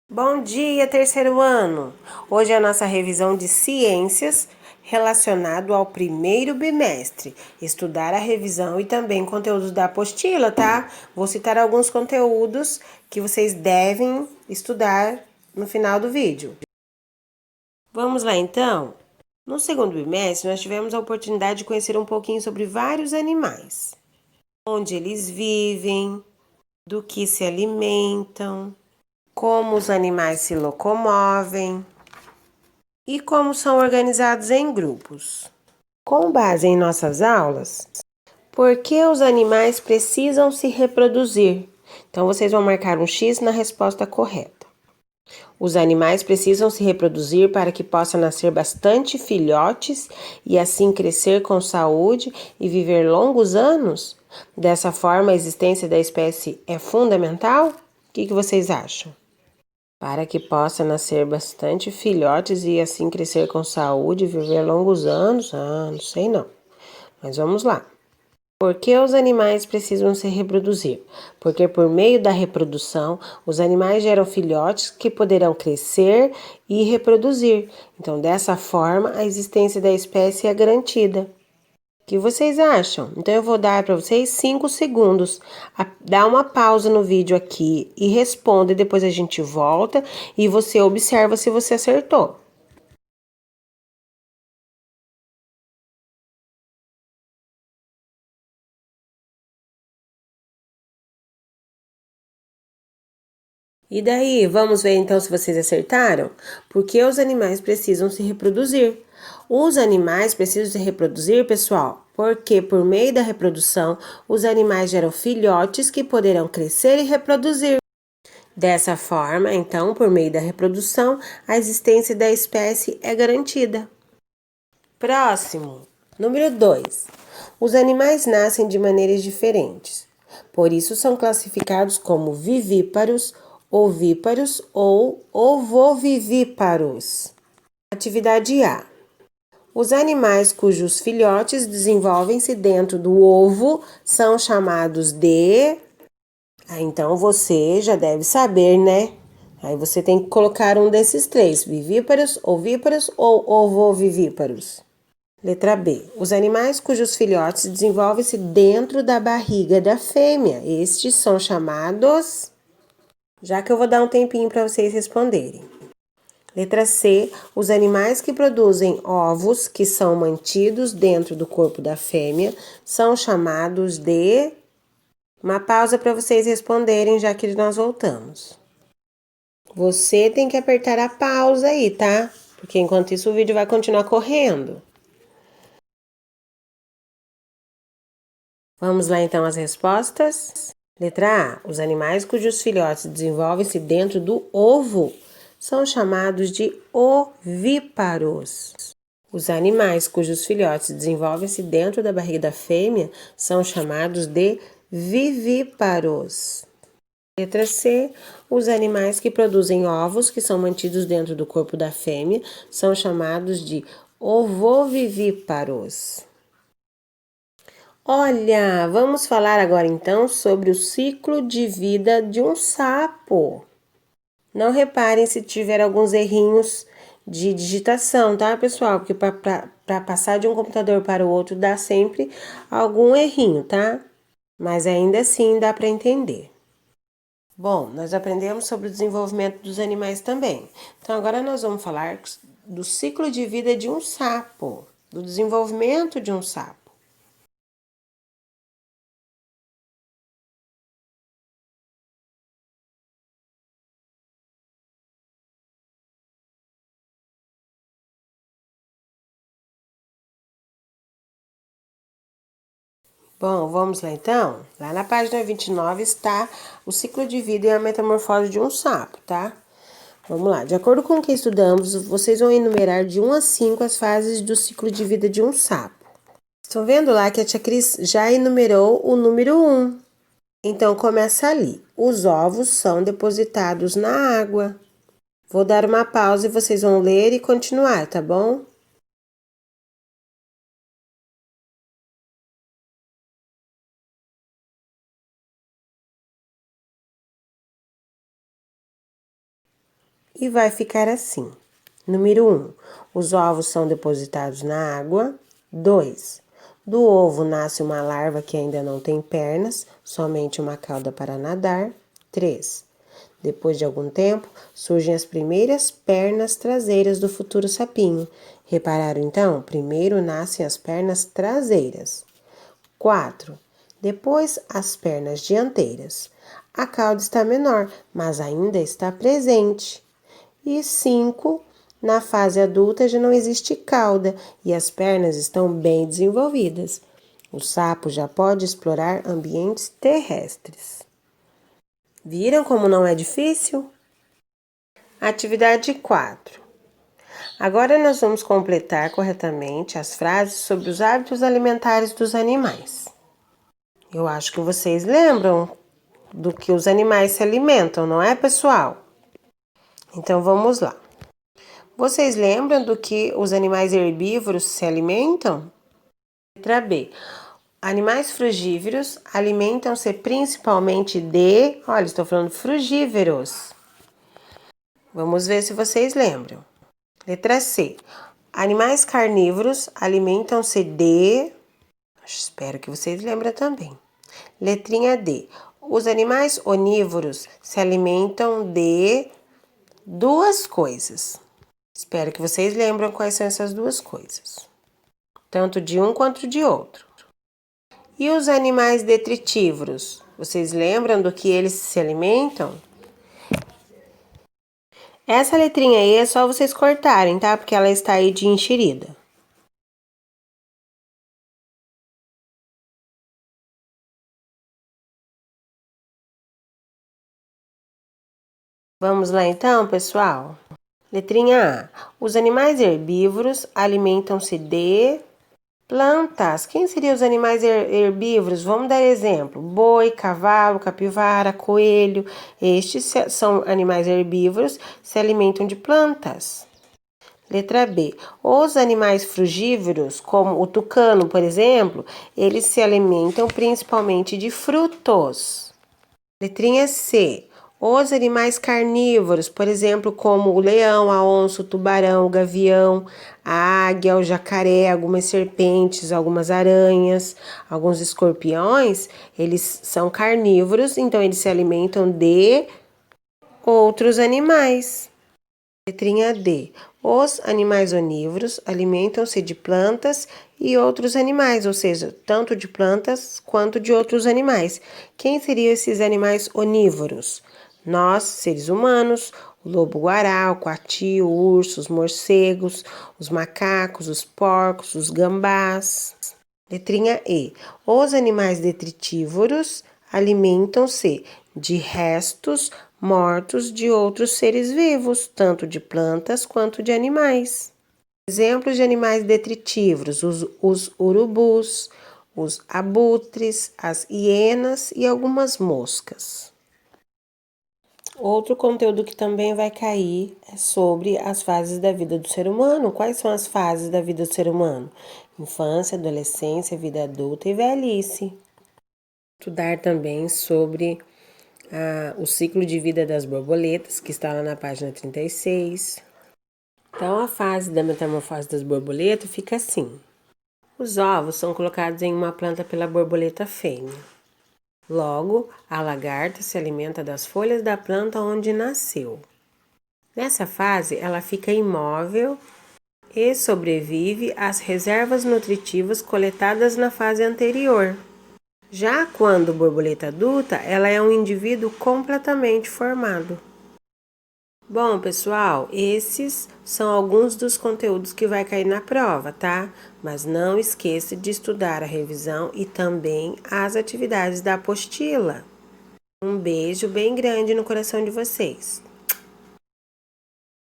Bom dia, terceiro ano! Hoje é a nossa revisão de ciências relacionado ao primeiro bimestre. Estudar a revisão e também conteúdos da apostila, tá? Vou citar alguns conteúdos que vocês devem estudar no final do vídeo. Vamos lá então? No segundo bimestre, nós tivemos a oportunidade de conhecer um pouquinho sobre vários animais. Onde eles vivem, do que se alimentam, como os animais se locomovem e como são organizados em grupos. Com base em nossas aulas, por que os animais precisam se reproduzir? Então, vocês vão marcar um X na resposta correta. Os animais precisam se reproduzir para que possam nascer bastante filhotes e assim crescer com saúde e viver longos anos? Dessa forma, a existência da espécie é fundamental? O que vocês acham? Para que possa nascer bastante filhotes e assim crescer com saúde e viver longos anos? Não sei não. Mas vamos lá. Por que os animais precisam se reproduzir? Porque por meio da reprodução, os animais geram filhotes que poderão crescer e reproduzir. Então, dessa forma, a existência da espécie é garantida. O que vocês acham? Então eu vou dar para vocês 5 segundos. Dá uma pausa no vídeo aqui e responda. E depois a gente volta e você observa se você acertou. E daí, vamos ver então se vocês acertaram? Porque os animais precisam se reproduzir. Os animais precisam se reproduzir, pessoal, porque por meio da reprodução, os animais geram filhotes que poderão crescer e reproduzir. Dessa forma, então, por meio da reprodução, a existência da espécie é garantida. Próximo, número 2. Os animais nascem de maneiras diferentes. Por isso são classificados como vivíparos, ovíparos ou ovovivíparos. Atividade A. Os animais cujos filhotes desenvolvem-se dentro do ovo são chamados de... então você já deve saber, né? Aí você tem que colocar um desses três: vivíparos, ovíparos ou ovovivíparos. Letra B. Os animais cujos filhotes desenvolvem-se dentro da barriga da fêmea. Estes são chamados... já que eu vou dar um tempinho para vocês responderem. Letra C. Os animais que produzem ovos que são mantidos dentro do corpo da fêmea são chamados de... uma pausa para vocês responderem, já que nós voltamos. Você tem que apertar a pausa aí, tá? Porque enquanto isso o vídeo vai continuar correndo. Vamos lá então as respostas? Letra A. Os animais cujos filhotes desenvolvem-se dentro do ovo são chamados de ovíparos. Os animais cujos filhotes desenvolvem-se dentro da barriga da fêmea são chamados de vivíparos. Letra C. Os animais que produzem ovos que são mantidos dentro do corpo da fêmea são chamados de ovovivíparos. Olha, vamos falar agora então sobre o ciclo de vida de um sapo. Não reparem se tiver alguns errinhos de digitação, tá, pessoal? Porque para passar de um computador para o outro dá sempre algum errinho, tá? Mas ainda assim dá para entender. Bom, nós aprendemos sobre o desenvolvimento dos animais também. Então agora nós vamos falar do ciclo de vida de um sapo, do desenvolvimento de um sapo. Bom, vamos lá então? Lá na página 29 está o ciclo de vida e a metamorfose de um sapo, tá? Vamos lá. De acordo com o que estudamos, vocês vão enumerar de 1 a 5 as fases do ciclo de vida de um sapo. Estão vendo lá que a tia Cris já enumerou o número 1. Então, começa ali. Os ovos são depositados na água. Vou dar uma pausa e vocês vão ler e continuar, tá bom? e vai ficar assim. Número 1. Os ovos são depositados na água. 2. Do ovo nasce uma larva que ainda não tem pernas, somente uma cauda para nadar. 3. Depois de algum tempo, surgem as primeiras pernas traseiras do futuro sapinho. Repararam então? Primeiro nascem as pernas traseiras. 4. Depois as pernas dianteiras. A cauda está menor, mas ainda está presente. E 5. Na fase adulta já não existe cauda e as pernas estão bem desenvolvidas. O sapo já pode explorar ambientes terrestres. Viram como não é difícil? Atividade 4. Agora nós vamos completar corretamente as frases sobre os hábitos alimentares dos animais. Eu acho que vocês lembram do que os animais se alimentam, não é, pessoal? Então vamos lá. Vocês lembram do que os animais herbívoros se alimentam? Letra B. Animais frugívoros alimentam-se principalmente de... Olha, estou falando frugívoros. Vamos ver se vocês lembram. Letra C. Animais carnívoros alimentam-se de... Espero que vocês lembrem também. Letrinha D. Os animais onívoros se alimentam de duas coisas. Espero que vocês lembrem quais são essas duas coisas. Tanto de um quanto de outro. E os animais detritívoros? Vocês lembram do que eles se alimentam? Essa letrinha aí é só vocês cortarem, tá? Porque ela está aí de enxerida. Vamos lá então, pessoal? Letrinha A. Os animais herbívoros alimentam-se de plantas. Quem seriam os animais herbívoros? Vamos dar exemplo. Boi, cavalo, capivara, coelho. Estes são animais herbívoros, se alimentam de plantas. Letra B. Os animais frugívoros, como o tucano, por exemplo, eles se alimentam principalmente de frutos. Letrinha C. Os animais carnívoros, por exemplo, como o leão, a onça, o tubarão, o gavião, a águia, o jacaré, algumas serpentes, algumas aranhas, alguns escorpiões, eles são carnívoros, então eles se alimentam de outros animais. Letrinha D. Os animais onívoros alimentam-se de plantas e outros animais, ou seja, tanto de plantas quanto de outros animais. Quem seriam esses animais onívoros? Nós, seres humanos, o lobo-guará, o coati, o urso, os morcegos, os macacos, os porcos, os gambás. Letrinha E. Os animais detritívoros alimentam-se de restos mortos de outros seres vivos, tanto de plantas quanto de animais. Exemplos de animais detritívoros: os urubus, os abutres, as hienas e algumas moscas. Outro conteúdo que também vai cair é sobre as fases da vida do ser humano. Quais são as fases da vida do ser humano? Infância, adolescência, vida adulta e velhice. Estudar também sobre o ciclo de vida das borboletas, que está lá na página 36. Então, a fase da metamorfose das borboletas fica assim. Os ovos são colocados em uma planta pela borboleta fêmea. Logo, a lagarta se alimenta das folhas da planta onde nasceu. Nessa fase, ela fica imóvel e sobrevive às reservas nutritivas coletadas na fase anterior. Já quando borboleta adulta, ela é um indivíduo completamente formado. Bom, pessoal, esses são alguns dos conteúdos que vai cair na prova, tá? Mas não esqueça de estudar a revisão e também as atividades da apostila. Um beijo bem grande no coração de vocês.